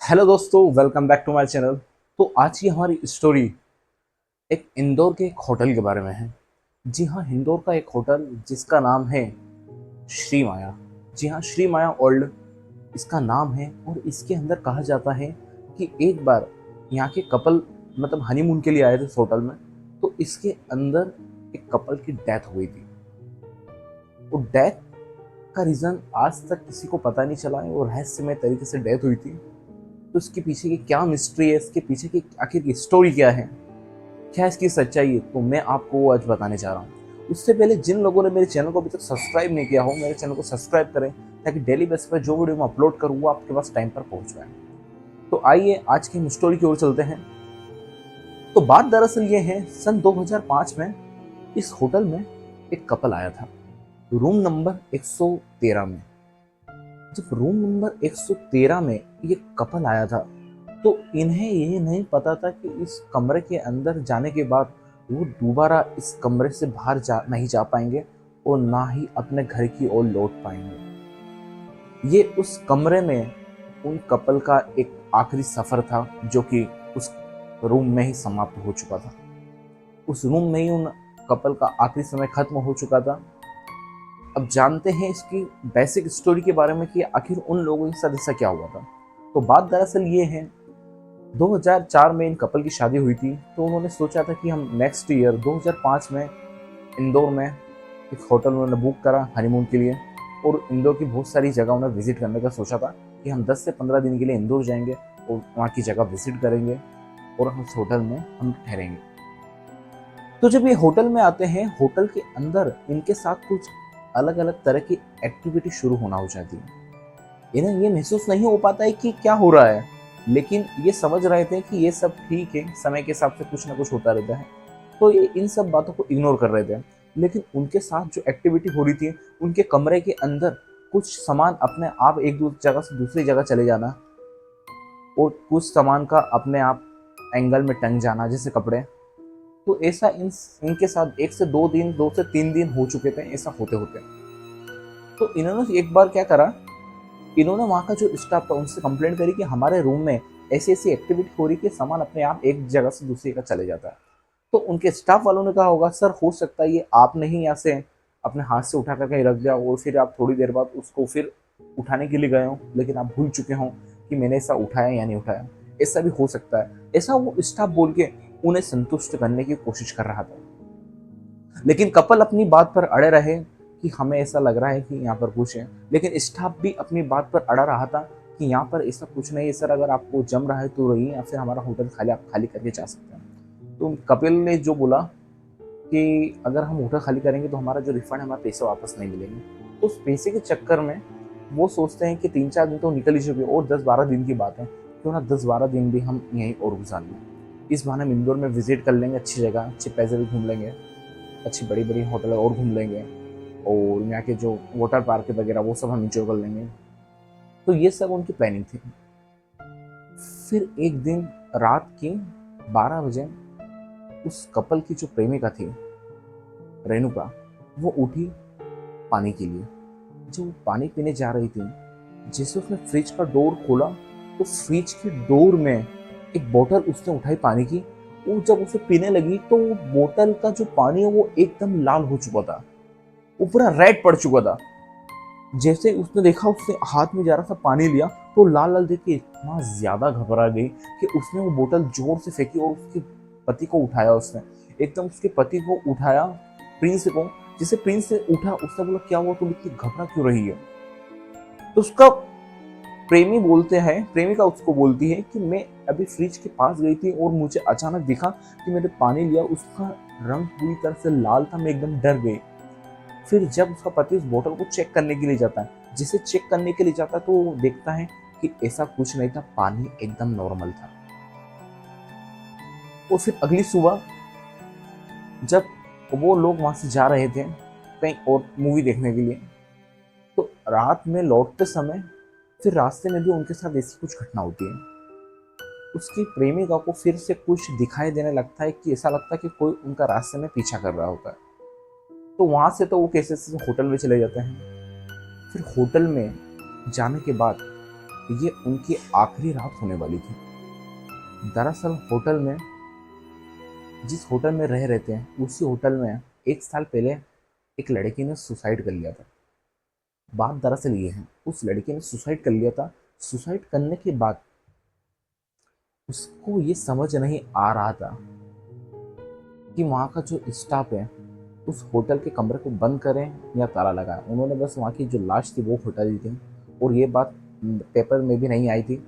Hello दोस्तों, welcome back to my channel. तो आज की हमारी स्टोरी एक इंदौर के एक होटल के बारे में है। जी हाँ, इंदौर का एक होटल जिसका नाम है श्री माया। जी हाँ, श्री माया ओल्ड इसका नाम है। और इसके अंदर कहा जाता है कि एक बार यहाँ के कपल मतलब हनीमून के लिए आए थे इस होटल में। तो इसके अंदर एक कपल की डेथ हुई थी। वो डेथ का रीज़न आज तक किसी को पता नहीं चला है और रहस्यमय तरीके से डेथ हुई थी। तो इसके पीछे की क्या मिस्ट्री है, इसके पीछे की आखिर की स्टोरी क्या है, क्या इसकी सच्चाई है, तो मैं आपको वो आज बताने जा रहा हूँ। उससे पहले जिन लोगों ने मेरे चैनल को अभी तक सब्सक्राइब नहीं किया हो, मेरे चैनल को सब्सक्राइब करें ताकि डेली बेसिस पर जो वीडियो मैं अपलोड करूँ वो आपके पास टाइम पर पहुँच पाए। तो आइए आज की स्टोरी की ओर चलते हैं। तो बात दरअसल ये है, सन 2005 में इस होटल में एक कपल आया था रूम नंबर 113 में। जब रूम नंबर 113 में ये कपल आया था तो इन्हें ये नहीं पता था कि इस कमरे के अंदर जाने के बाद वो दोबारा इस कमरे से बाहर नहीं जा पाएंगे और ना ही अपने घर की ओर लौट पाएंगे। ये उस कमरे में उन कपल का एक आखिरी सफर था जो कि उस रूम में ही समाप्त हो चुका था। उस रूम में ही उन कपल का आखिरी समय खत्म हो चुका था। अब जानते हैं इसकी बेसिक स्टोरी के बारे में कि आखिर उन लोगों के साथ ऐसा क्या हुआ था। तो बात दरअसल ये है, 2004 में इन कपल की शादी हुई थी। तो उन्होंने सोचा था कि हम नेक्स्ट ईयर 2005 में इंदौर में एक होटल उन्होंने बुक करा हनीमून के लिए। और इंदौर की बहुत सारी जगह उन्हें विजिट करने का सोचा था कि हम 10 से 15 दिन के लिए इंदौर जाएंगे और वहाँ की जगह विजिट करेंगे और हम उस होटल में हम ठहरेंगे। तो जब ये होटल में आते हैं, होटल के अंदर इनके साथ कुछ अलग अलग तरह की एक्टिविटी शुरू होना हो जाती है। इन्हें ये महसूस नहीं हो पाता है कि क्या हो रहा है, लेकिन ये समझ रहे थे कि ये सब ठीक है, समय के हिसाब से कुछ ना कुछ होता रहता है। तो ये इन सब बातों को इग्नोर कर रहे थे। लेकिन उनके साथ जो एक्टिविटी हो रही थी, उनके कमरे के अंदर कुछ सामान अपने आप एक दूसरी जगह से दूसरी जगह चले जाना और कुछ सामान का अपने आप एंगल में टंग जाना, जैसे कपड़े। तो ऐसा इनके साथ 1 से 2 दिन, 2 से 3 दिन हो चुके थे ऐसा होते होते। तो इन्होंने एक बार क्या करा, इन्होंने वहाँ का जो स्टाफ था उनसे कंप्लेंट करी कि हमारे रूम में ऐसी ऐसी एक्टिविटी हो रही है कि सामान अपने आप एक जगह से दूसरी जगह चले जाता है। तो उनके स्टाफ वालों ने कहा होगा, सर हो सकता है ये आपने ही यहाँ से अपने हाथ से उठा कर कहीं रख दिया और फिर आप थोड़ी देर बाद उसको फिर उठाने के लिए गए हो, लेकिन आप भूल चुके हो कि मैंने ऐसा उठाया या नहीं उठाया। ऐसा भी हो सकता है। ऐसा वो स्टाफ बोल के उन्हें संतुष्ट करने की कोशिश कर रहा था। लेकिन कपल अपनी बात पर अड़े रहे कि हमें ऐसा लग रहा है कि यहाँ पर कुछ है। लेकिन स्टाफ भी अपनी बात पर अड़ा रहा था कि यहाँ पर ऐसा कुछ नहीं है सर, अगर आपको जम रहा है तो रहिए या फिर हमारा होटल खाली आप खाली करके जा सकते हैं। तो कपिल ने जो बोला कि अगर हम होटल खाली करेंगे तो हमारा जो रिफंड है, हमारे पैसे वापस नहीं मिलेंगे। तो उस पैसे के चक्कर में वो सोचते हैं कि 3-4 दिन तो निकल ही चुके और 10-12 दिन की बात है, क्यों ना 10-12 दिन भी हम यहीं और गुजार लें। इस बहाने हम इंदौर में विजिट कर लेंगे, अच्छी जगह, अच्छे पैसे भी घूम लेंगे, अच्छी बड़ी बड़ी होटल और घूम लेंगे और यहाँ के जो वाटर पार्क वगैरह वो सब हम इंजॉय कर लेंगे। तो ये सब उनकी प्लानिंग थी। फिर एक दिन रात के 12 बजे उस कपल की जो प्रेमिका थी रेणुका, वो उठी पानी के लिए। जब वो पानी पीने जा रही थी, जैसे उसने फ्रिज का डोर खोला तो फ्रिज के डोर में एक बोतल उसने उठाई पानी की। वो जब उसे पीने लगी तो वो बोतल का जो पानी है वो एकदम लाल हो चुका था, वो पूरा रेड पड़ चुका था। जैसे उसने देखा, उसने हाथ में जरा सा पानी लिया तो लाल लाल देख के इतना ज्यादा घबरा गई कि उसने वो बोतल जोर से फेंकी और उसके पति को उठाया। उसने एकदम उसके पति को उठाया, प्रिंस को। जिसे प्रिंस से उठा, उसने बोला क्या हुआ, तुम इतनी घबरा क्यों रही है। तो उसका प्रेमी बोलते हैं, प्रेमिका उसको बोलती है कि मैं अभी फ्रिज के पास गई थी और मुझे अचानक दिखा कि मैंने पानी लिया, उसका रंग पूरी तरह से लाल था, मैं एकदम डर गई। फिर जब उसका पति उस बोतल को चेक करने के लिए जाता है, जिसे चेक करने के लिए जाता है, तो वो देखता है कि ऐसा कुछ नहीं था, पानी एकदम नॉर्मल था। और फिर अगली सुबह जब वो लोग वहां से जा रहे थे कहीं और मूवी देखने के लिए, तो रात में लौटते समय फिर रास्ते में भी उनके साथ ऐसी कुछ घटना होती है। उसकी प्रेमिका को फिर से कुछ दिखाई देने लगता है कि ऐसा लगता है कि कोई उनका रास्ते में पीछा कर रहा होता है। तो वहां से तो वो कैसे होटल में चले जाते हैं। फिर होटल में जाने के बाद ये उनकी आखिरी रात होने वाली थी। दरअसल होटल में, जिस होटल में रह रहे थे, उसी होटल में 1 साल पहले एक लड़की ने सुसाइड कर लिया था। बात दरअसल ये है, उस लड़की ने सुसाइड कर लिया था। सुसाइड करने के बाद उसको ये समझ नहीं आ रहा था कि वहाँ का जो स्टाफ है उस होटल के कमरे को बंद करें या ताला लगाएं। उन्होंने बस वहाँ की जो लाश थी वो हटा दी थी, और ये बात पेपर में भी नहीं आई थी,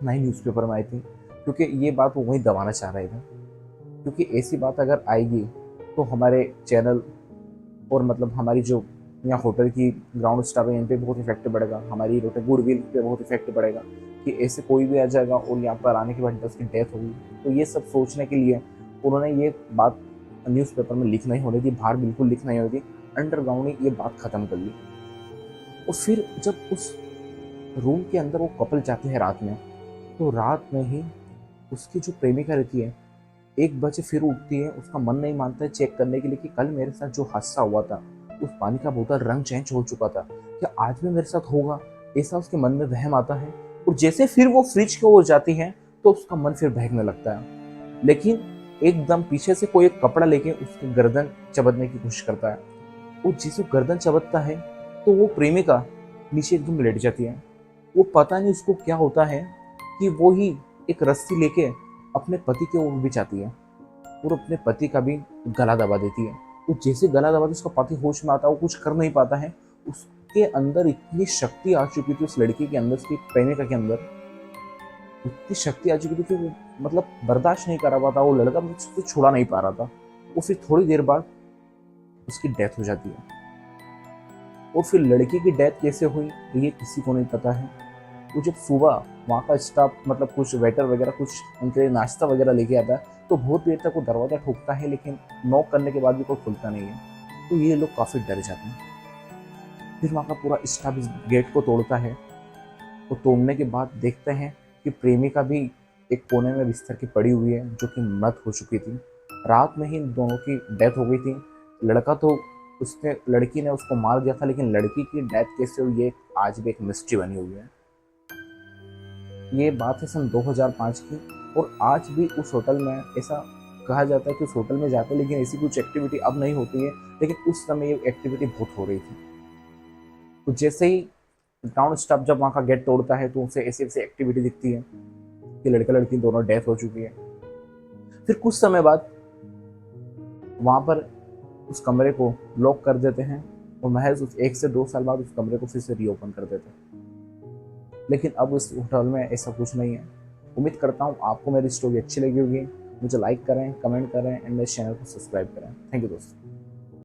ना ही न्यूज़पेपर में आई थी, क्योंकि ये बात वो वहीं दबाना चाह रहे थे। क्योंकि ऐसी बात अगर आएगी तो हमारे चैनल और मतलब हमारी जो यहाँ होटल की ग्राउंड स्टाफ है, इन पे बहुत इफेक्ट पड़ेगा, हमारी गुडविल पे बहुत इफेक्ट पड़ेगा कि ऐसे कोई भी आ जाएगा और यहाँ पर आने के बाद उसकी डेथ होगी। तो ये सब सोचने के लिए उन्होंने ये बात न्यूज़पेपर में लीक नहीं होनी थी, बाहर बिल्कुल लीक नहीं होती, अंडरग्राउंड ही ये बात खत्म कर ली। और फिर जब उस रूम के अंदर वो कपल जाते हैं रात में, तो रात में ही उसकी जो प्रेमिका रहती है 1 बजे फिर उठती है। उसका मन नहीं मानता है चेक करने के लिए कि कल मेरे साथ जो हादसा हुआ था, उस पानी का बोतल रंग चेंज हो चुका था, क्या आज भी मेरे साथ होगा, ऐसा उसके मन में वहम आता है। और जैसे फिर वो फ्रिज की ओर जाती है तो उसका मन फिर बहकने लगता है। लेकिन एकदम पीछे से कोई एक कपड़ा लेके उसकी गर्दन चबतने की कोशिश करता है, और जिसे गर्दन चबतता है तो वो प्रेमिका नीचे एकदम लेट जाती है। वो पता नहीं उसको क्या होता है कि वो ही एक रस्सी लेके अपने पति के ओर भी जाती है और अपने पति का भी गला दबा देती है। वो जैसे गला दबाती उसका पति होश में आता है, वो कुछ कर नहीं पाता है। उसके अंदर इतनी शक्ति आ चुकी थी, उस लड़की के अंदर, उसकी प्रेमिका के अंदर इतनी शक्ति आ चुकी थी कि वो मतलब बर्दाश्त नहीं कर रहा था, वो लड़का उससे छुड़ा नहीं पा रहा था। वो फिर थोड़ी देर बाद उसकी डेथ हो जाती है। और फिर लड़की की डेथ कैसे हुई ये किसी को नहीं पता है। वो जब सुबह वहाँ का स्टाफ मतलब कुछ वेटर वगैरह कुछ उनके लिए नाश्ता वगैरह लेके आता है, तो बहुत देर तक वो दरवाज़ा ठोकता है, लेकिन नॉक करने के बाद भी कोई खुलता नहीं है। तो ये लोग काफ़ी डर जाते हैं। फिर वहाँ का पूरा स्टाफ इस गेट को तोड़ता है, और तोड़ने के बाद देखते हैं कि प्रेमिका भी एक कोने में बिस्तर की पड़ी हुई है, जो कि मृत हो चुकी थी। रात में ही दोनों की डेथ हो गई थी। लड़का तो उसने लड़की ने उसको मार दिया था, लेकिन लड़की की डेथ कैसे हुई ये आज भी एक मिस्ट्री बनी हुई है। ये बात है सन 2005 की, और आज भी उस होटल में ऐसा कहा जाता है कि उस होटल में जाते हैं, लेकिन ऐसी कुछ एक्टिविटी अब नहीं होती है, लेकिन उस समय ये एक्टिविटी बहुत हो रही थी। तो जैसे ही ग्राउंड स्टाफ जब वहाँ का गेट तोड़ता है तो उसे ऐसी ऐसी एक्टिविटी दिखती है कि लड़का लड़की दोनों डेथ हो चुकी है। फिर कुछ समय बाद वहाँ पर उस कमरे को लॉक कर देते हैं, और महज उस 1 से 2 साल बाद उस कमरे को फिर से रीओपन कर देते हैं। लेकिन अब उस होटल में ऐसा कुछ नहीं है। उम्मीद करता हूँ आपको मेरी स्टोरी अच्छी लगी होगी। मुझे लाइक करें, कमेंट करें एंड मेरे चैनल को सब्सक्राइब करें। थैंक यू दोस्तों।